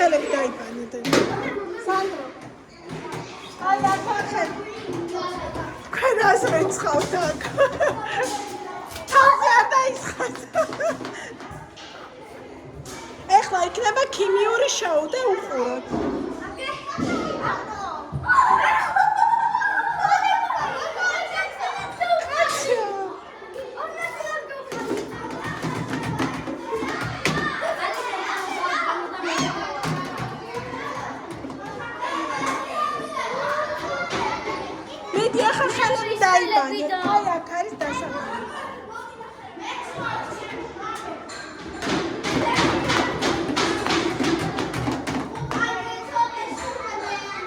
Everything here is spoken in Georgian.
ხელები დაიბანეთ. სანდრო. აი ახლა ხელი. თქვენ ას რეცხავთ აქ. თავზე არ დაისხათ. ეხლა იქნება ქიმიური შოუ და უყუროთ. მედი ახლა ხელები დაიბანეთ. აი აქ არის დასაწყისი.